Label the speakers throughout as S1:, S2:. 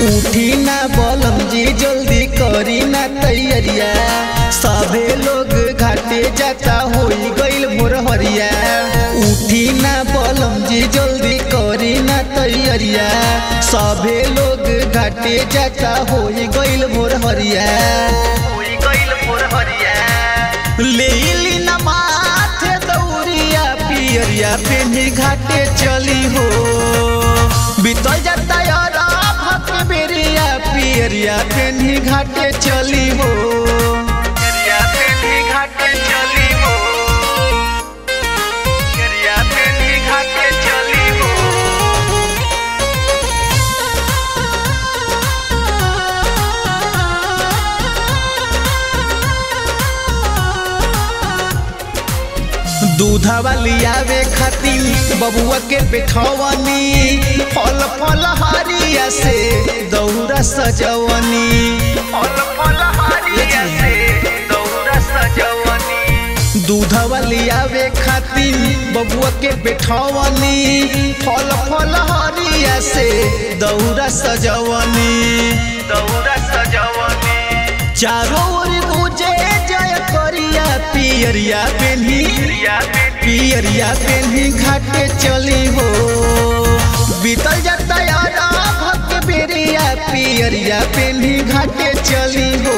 S1: उठी ना बलम जी जल्दी करी ना तैयारिया, सभे लोग घाटे जाता होई गइल भोर हरिया। उठी ना बलम जी जल्दी करी ना तैयारिया, सभे लोग घाटे जाता होई गइल भोर हरिया। लेली ना माथे दौरिया पियरिया पेन्ही घाटे चली हो, बीतल जाता यार भक्त बेरिया पियरिया पेन्ही घाटे चली हो। दूधा वाली आवे खातिर बबुआ के बैठवनी, फल फल हारिया से दौरा सजवनी। दूधा वाली आवे खातिर बबुआ के बैठवनी, फल फल हारिया से दौरा सजवनी। चारों ओर गुजे जय करिया पियरिया पेन्ही घाटे चली हो, बीतल जाता यार भक्त बेरिया पियरिया पेन्ही घाटे चली हो।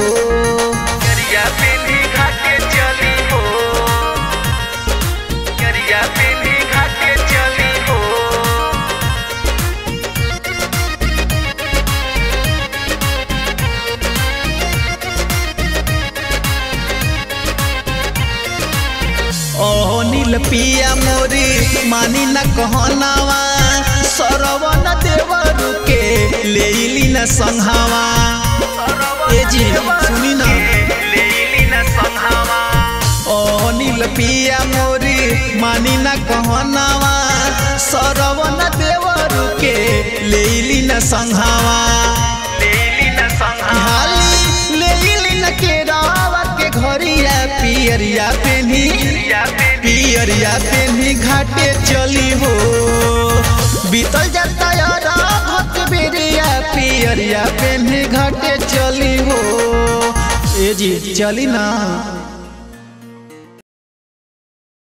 S1: ओ नील पिया मोरी मानी न कहनावा, सरवन देवरु के लेली न संघावा। ए जी सुनी ना, ओ नील पिया मोरी मानी न कहनावा, सरवन देवरु के लेली न संघावा। लेली न केरावा के घरिया पियरिया पेन्ही घाटे चली हो, बीतल जाता यार भक्त बेरिया पियरिया पेन्ही घाटे चली हो। ए जी चली ना।